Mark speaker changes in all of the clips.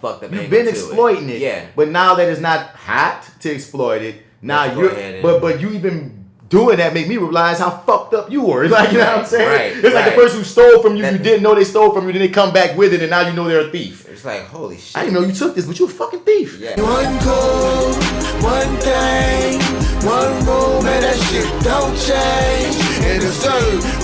Speaker 1: fucked up.
Speaker 2: You've been exploiting it.
Speaker 1: Yeah.
Speaker 2: But now that it's not hot to exploit it, now but you even doing that make me realize how fucked up you were. Like, you know what I'm saying?
Speaker 1: Right,
Speaker 2: it's like the person who stole from you, you didn't know they stole from you, then they come back with it, and now you know they're a thief.
Speaker 1: It's like, holy shit.
Speaker 2: I didn't know you took this, but you're a fucking thief.
Speaker 1: Yeah.
Speaker 3: One goal, one thing, one rule, man, that shit don't change. And it's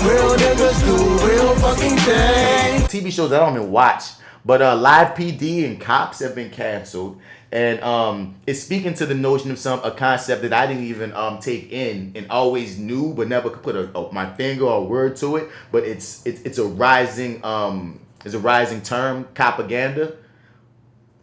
Speaker 3: real niggas do real fucking things.
Speaker 2: TV shows I don't even watch, but Live PD and Cops have been canceled. And it's speaking to the notion of a concept that I didn't even take in and always knew, but never could put my finger or a word to it. But it's a rising term, propaganda.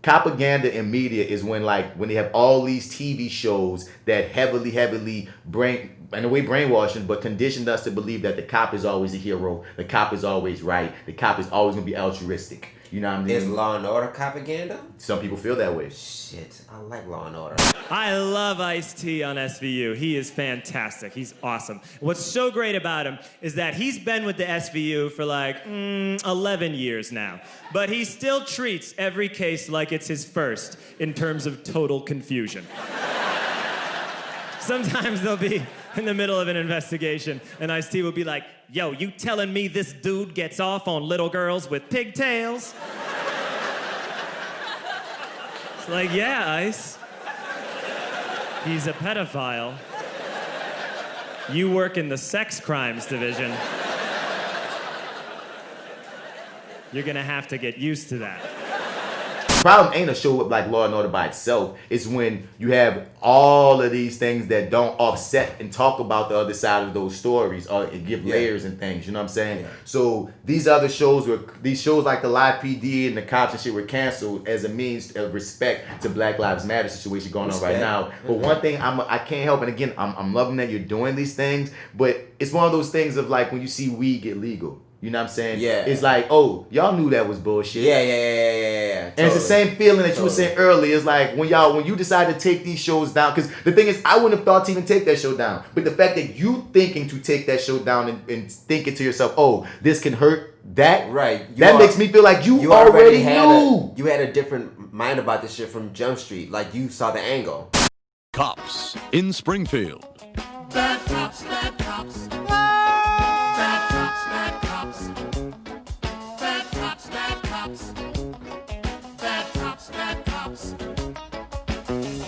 Speaker 2: Propaganda in media is when they have all these TV shows that heavily brainwashing, but conditioned us to believe that the cop is always a hero, the cop is always right, the cop is always gonna be altruistic. You know what I mean?
Speaker 1: Is Law and Order propaganda?
Speaker 2: Some people feel that way.
Speaker 1: Shit, I like Law and Order.
Speaker 4: I love Ice-T on SVU. He is fantastic. He's awesome. What's so great about him is that he's been with the SVU for 11 years now. But he still treats every case like it's his first in terms of total confusion. Sometimes they'll be in the middle of an investigation, and Ice-T will be like, yo, you telling me this dude gets off on little girls with pigtails? It's like, yeah, Ice. He's a pedophile. You work in the sex crimes division. You're gonna have to get used to that.
Speaker 2: The problem ain't a show like Law and Order by itself. It's when you have all of these things that don't offset and talk about the other side of those stories or give layers and things. You know what I'm saying? Yeah. So these other shows these shows like the Live PD and the Cops and shit were canceled as a means of respect to Black Lives Matter situation going on right now. But one thing I can't help, and again, I'm loving that you're doing these things, but it's one of those things of like when you see weed get legal. You know what I'm saying?
Speaker 1: Yeah.
Speaker 2: It's like, oh, y'all knew that was bullshit.
Speaker 1: Yeah.
Speaker 2: Totally. And it's the same feeling that you were saying earlier. It's like when you decide to take these shows down, because the thing is, I wouldn't have thought to even take that show down. But the fact that you thinking to take that show down and thinking to yourself, oh, this can hurt that.
Speaker 1: Right.
Speaker 2: That makes me feel like you already knew.
Speaker 1: You had a different mind about this shit from Jump Street. Like you saw the angle.
Speaker 5: Cops in Springfield.
Speaker 3: Bad cops, bad cops.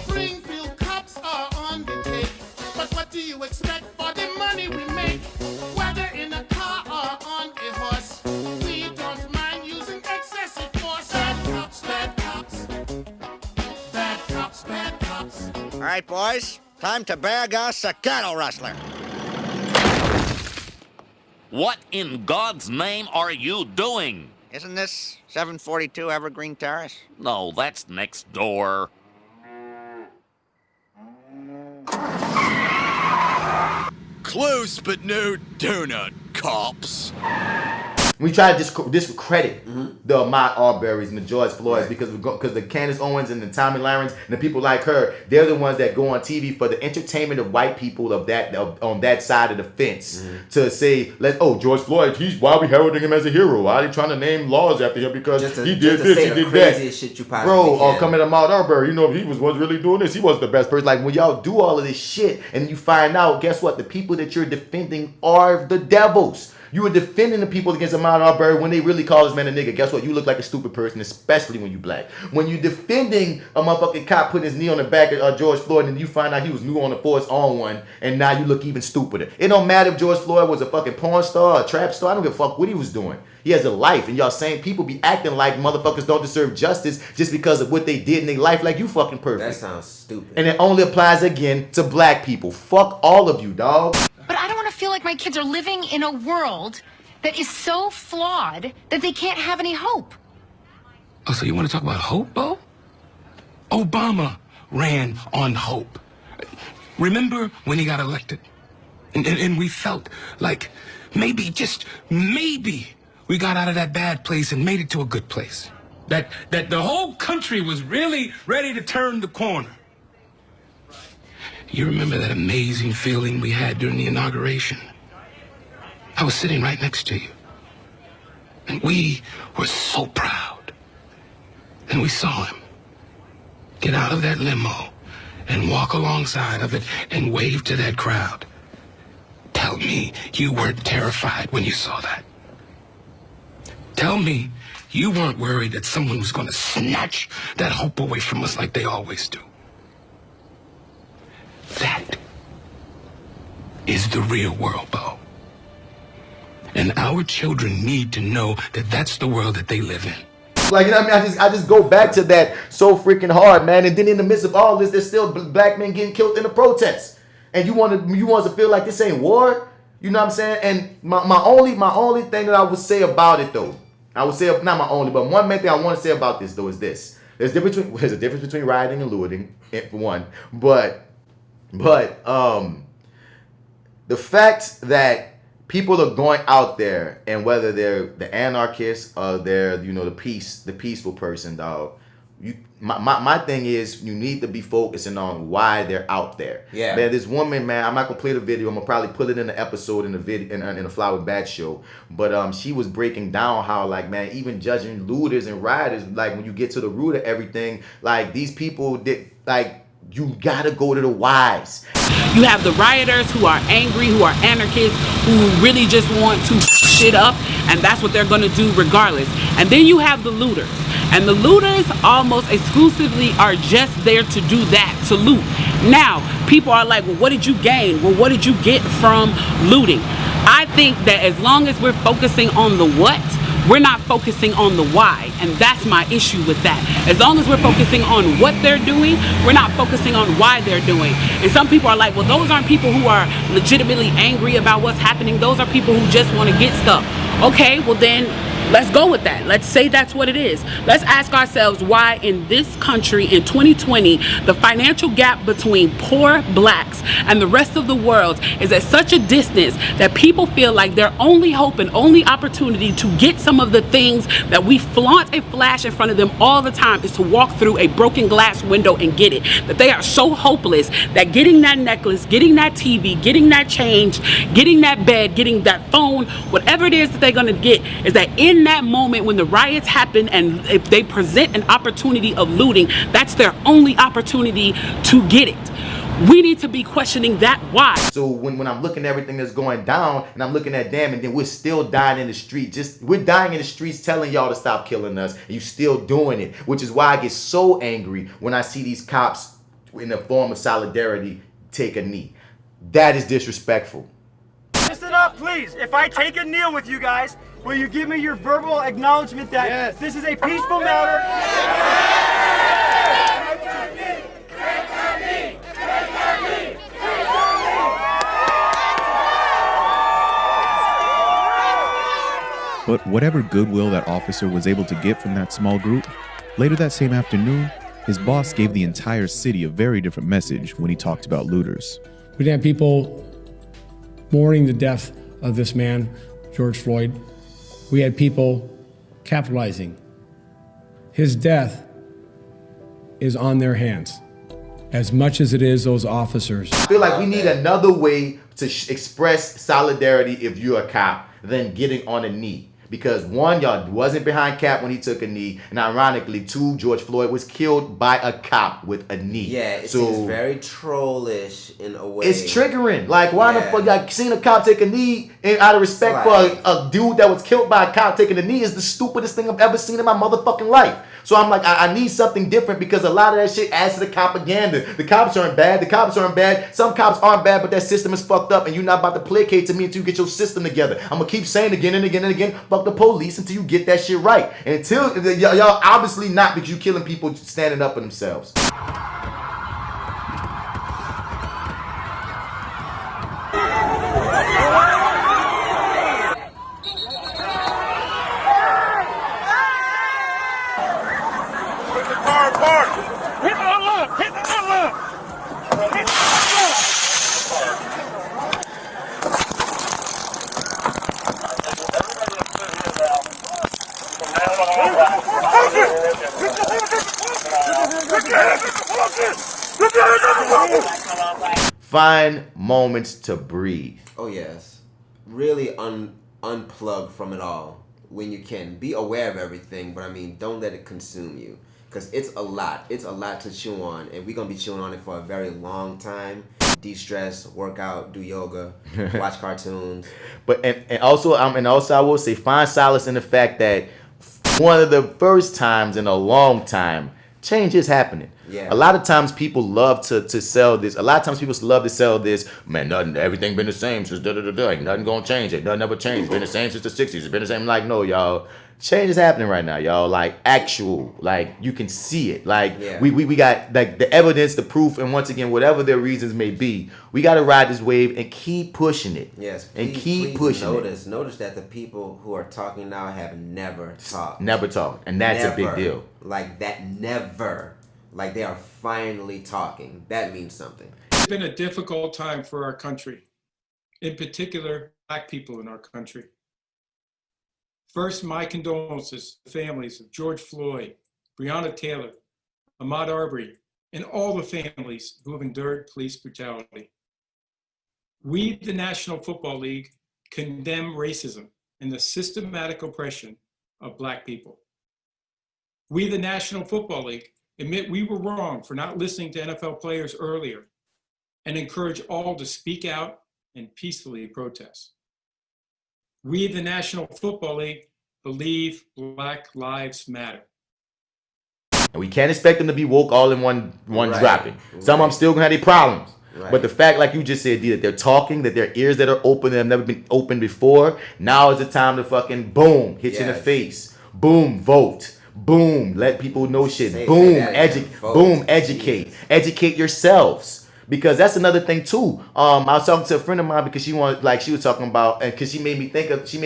Speaker 3: Springfield cops are on the take, but what do you expect for the money we make? Whether in a car or on a horse, we don't mind using excessive force. Bad cops, bad cops. Bad cops, bad cops.
Speaker 6: All right, boys, time to bag us a cattle rustler.
Speaker 7: What in God's name are you doing?
Speaker 6: Isn't this 742 Evergreen Terrace?
Speaker 7: No, that's next door.
Speaker 5: Close but no donut, cops.
Speaker 2: We try to discredit the Ahmaud Arbery's and the George Floyds because the Candace Owens and the Tommy Lahrens and the people like her, they're the ones that go on TV for the entertainment of white people on that side of the fence to say, George Floyd, why are we heralding him as a hero? Why are they trying to name laws after him because he did this, he did that?
Speaker 1: Shit you possibly
Speaker 2: or coming to Ahmaud Arbery, he was really doing this. He wasn't the best person. Like when y'all do all of this shit and you find out, guess what? The people that you're defending are the devils. You were defending the people against Ahmaud Arbery when they really call this man a nigga. Guess what? You look like a stupid person, especially when you black. When you defending a motherfucking cop putting his knee on the back of George Floyd and you find out he was new on the force on one and now you look even stupider. It don't matter if George Floyd was a fucking porn star or a trap star. I don't give a fuck what he was doing. He has a life, and y'all same people be acting like motherfuckers don't deserve justice just because of what they did in their life like you fucking perfect.
Speaker 1: That sounds stupid.
Speaker 2: And it only applies again to black people. Fuck all of you, dog.
Speaker 8: But I don't want to feel like my kids are living in a world that is so flawed that they can't have any hope.
Speaker 9: Oh, so you want to talk about hope, Bo? Obama ran on hope. Remember when he got elected? And we felt like maybe, just maybe, we got out of that bad place and made it to a good place. That the whole country was really ready to turn the corner. You remember that amazing feeling we had during the inauguration? I was sitting right next to you. And we were so proud. And we saw him get out of that limo and walk alongside of it and wave to that crowd. Tell me you weren't terrified when you saw that. Tell me you weren't worried that someone was going to snatch that hope away from us like they always do. That is the real world, Bo. And our children need to know that that's the world that they live in.
Speaker 2: Like, you know what I mean? I just go back to that so freaking hard, man. And then in the midst of all this, there's still black men getting killed in the protests. And you want us to feel like this ain't war? You know what I'm saying? And my only thing that I would say about it, though, I would say, not my only, but one main thing I want to say about this, though, is this. There's a difference between rioting and looting, for one. But the fact that people are going out there, and whether they're the anarchists or they're, you know, the peaceful person, dog. My thing is, you need to be focusing on why they're out there.
Speaker 1: Yeah.
Speaker 2: Man, this woman, man, I'm not gonna play the video. I'm gonna probably put it in the episode in the video in the Flower Bat show. But she was breaking down how, like, man, even judging looters and rioters, like, when you get to the root of everything, like, these people did, like, you gotta go to the whys.
Speaker 10: You have the rioters who are angry, who are anarchists, who really just want to shit up, and that's what they're gonna do regardless. And then you have the looters. And the looters almost exclusively are just there to do that, to loot. Now, people are like, well, what did you gain? Well, what did you get from looting? I think that as long as we're focusing on the what, we're not focusing on the why, and that's my issue with that. As long as we're focusing on what they're doing, we're not focusing on why they're doing. And some people are like, well, those aren't people who are legitimately angry about what's happening. Those are people who just want to get stuff. Okay, well then, let's go with that. Let's say that's what it is. Let's ask ourselves why in this country in 2020, the financial gap between poor blacks and the rest of the world is at such a distance that people feel like their only hope and only opportunity to get some of the things that we flaunt and flash in front of them all the time is to walk through a broken glass window and get it. That they are so hopeless that getting that necklace, getting that TV, getting that change, getting that bed, getting that phone, whatever it is that they're going to get, is that in that moment when the riots happen and if they present an opportunity of looting, that's their only opportunity to get it. We need to be questioning that why.
Speaker 2: So when I'm looking at everything that's going down, and I'm looking at them, and then we're still dying in the street. We're dying in the streets telling y'all to stop killing us, and you still doing it. Which is why I get so angry when I see these cops in the form of solidarity take a knee. That is disrespectful.
Speaker 11: Listen up, please. If I take a kneel with you guys, will you give me your verbal acknowledgement that this is a peaceful matter?
Speaker 12: But whatever goodwill that officer was able to get from that small group, later that same afternoon, his boss gave the entire city a very different message when he talked about looters.
Speaker 13: We had people mourning the death of this man, George Floyd. We had people capitalizing. His death is on their hands, as much as it is those officers.
Speaker 2: I feel like we need another way to express solidarity if you're a cop than getting on a knee. Because one, y'all wasn't behind Cap when he took a knee, and ironically, two, George Floyd was killed by a cop with a knee.
Speaker 1: Yeah, it seems very trollish in a way.
Speaker 2: It's triggering. Like, why the fuck y'all seen a cop take a knee, and out of respect for a dude that was killed by a cop taking a knee is the stupidest thing I've ever seen in my motherfucking life. So I'm like, I need something different because a lot of that shit adds to the propaganda. The cops aren't bad. The cops aren't bad. Some cops aren't bad, but that system is fucked up, and you're not about to placate to me until you get your system together. I'm gonna keep saying again and again and again, fuck the police until you get that shit right. And until y'all obviously not, because you killing people standing up for themselves. Find moments to breathe.
Speaker 1: Oh yes, really unplug from it all when you can. Be aware of everything, but I mean, don't let it consume you. Because it's a lot. It's a lot to chew on, and we're gonna be chewing on it for a very long time. De-stress, work out, do yoga, watch cartoons.
Speaker 2: But and also I will say, find solace in the fact that one of the first times in a long time, change is happening.
Speaker 1: Yeah.
Speaker 2: A lot of times people love to sell this. A lot of times people love to sell this. Man, everything been the same since Ain't nothing gonna change. Ain't nothing ever changed. It's been the same since the 60s. It's been the same. Like, no, y'all. Change is happening right now, y'all. Like, actual. Like, you can see it. Like, we got like the evidence, the proof, and once again, whatever their reasons may be, we got to ride this wave and keep pushing it.
Speaker 1: Yes.
Speaker 2: And keep pushing it.
Speaker 1: Notice that the people who are talking now have never talked.
Speaker 2: Never talked. And that's a big deal.
Speaker 1: Like, that never. Like, they are finally talking. That means something.
Speaker 14: It's been a difficult time for our country, in particular, Black people in our country. First, my condolences to the families of George Floyd, Breonna Taylor, Ahmaud Arbery, and all the families who have endured police brutality. We, the National Football League, condemn racism and the systematic oppression of Black people. We, the National Football League, admit we were wrong for not listening to NFL players earlier and encourage all to speak out and peacefully protest. We, the National Football League, believe Black Lives Matter.
Speaker 2: And we can't expect them to be woke all in one dropping. Some of them still gonna have their problems. Right. But the fact, like you just said, D, that they're talking, that their ears that are open, that have never been open before, now is the time to fucking boom, hit you in the face. Boom, vote. Boom, let people know shit. Boom, educate. Educate yourselves. Because that's another thing too. I was talking to a friend of mine because she was talking about, and because she made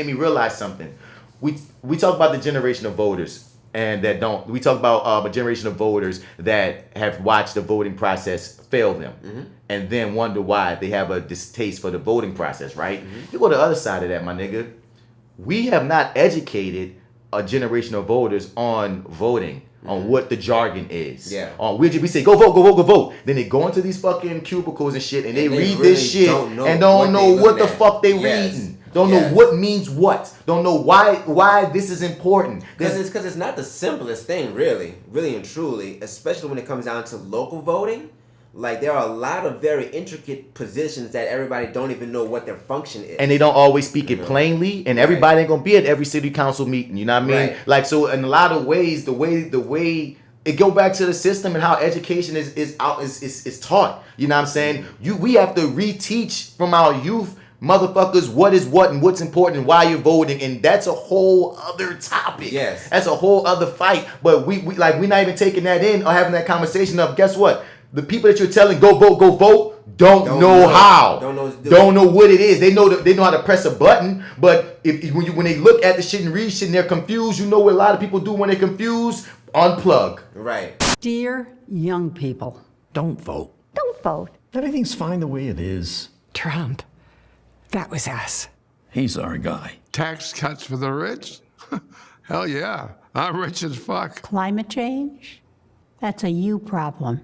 Speaker 2: me realize something. We talk about the generation of voters and that don't. We talk about a generation of voters that have watched the voting process fail them, and then wonder why they have a distaste for the voting process. Right? You go to the other side of that, my nigga. We have not educated a generation of voters on voting. On what the jargon is. Yeah. We say go vote. Then they go into these fucking cubicles and shit, and they read really this shit and don't know what the fuck they reading. Don't know what means what. Don't know why this is important.
Speaker 1: Because it's not the simplest thing, really and truly, especially when it comes down to local voting. Like, there are a lot of very intricate positions that everybody don't even know what their function is.
Speaker 2: And they don't always speak it plainly, and everybody ain't gonna be at every city council meeting, you know what I mean? Like, so in a lot of ways, the way it go back to the system and how education is taught. You know what I'm saying? We have to reteach from our youth, motherfuckers, what is what and what's important and why you're voting, and that's a whole other topic. Yes. That's a whole other fight. But we're not even taking that in or having that conversation of, guess what? The people that you're telling go vote don't know how. Don't know what it is. They know how to press a button, but when they look at the shit and read shit and they're confused, you know what a lot of people do when they're confused? Unplug.
Speaker 1: Right.
Speaker 15: Dear young people,
Speaker 16: don't vote.
Speaker 15: Don't vote.
Speaker 16: Everything's fine the way it is.
Speaker 15: Trump. That was us.
Speaker 16: He's our guy.
Speaker 17: Tax cuts for the rich? Hell yeah. I'm rich as fuck.
Speaker 15: Climate change? That's a you problem.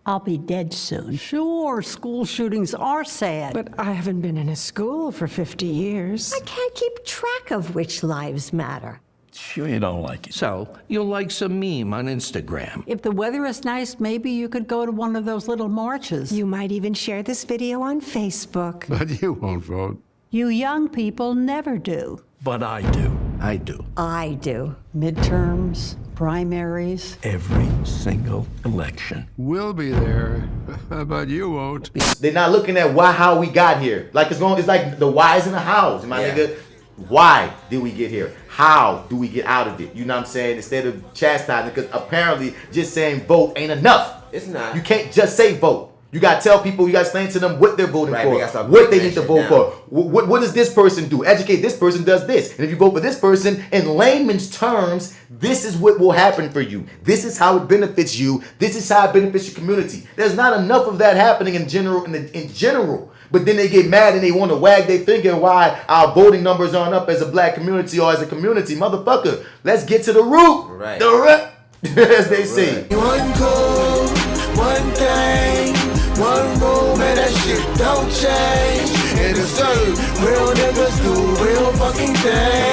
Speaker 15: I'll be dead soon. Sure, school shootings are sad.
Speaker 18: But I haven't been in a school for 50 years.
Speaker 19: I can't keep track of which lives matter.
Speaker 16: Sure you don't like it.
Speaker 20: So, you'll like some meme on Instagram.
Speaker 15: If the weather is nice, maybe you could go to one of those little marches.
Speaker 18: You might even share this video on Facebook.
Speaker 17: But you won't vote.
Speaker 15: You young people never do.
Speaker 16: But I do.
Speaker 20: I do.
Speaker 19: I do.
Speaker 15: Midterms, primaries.
Speaker 16: Every single election.
Speaker 17: We'll be there, but you won't.
Speaker 2: They're not looking at how we got here. Like it's like the whys and the hows, my nigga. Why did we get here? How do we get out of it? You know what I'm saying? Instead of chastising, because apparently just saying vote ain't enough.
Speaker 1: It's not.
Speaker 2: You can't just say vote. You got to tell people, you got to explain to them what they're voting for, what they need to vote for. What does this person do? Educate this person does this. And if you vote for this person, in layman's terms, this is what will happen for you. This is how it benefits you. This is how it benefits your community. There's not enough of that happening in general. But then they get mad and they want to wag their finger why our voting numbers aren't up as a black community or as a community. Motherfucker, let's get to the root.
Speaker 1: Right.
Speaker 2: As they say.
Speaker 21: One goal, one thing, one rule, man, that shit don't change. And it's real niggas do real fucking things.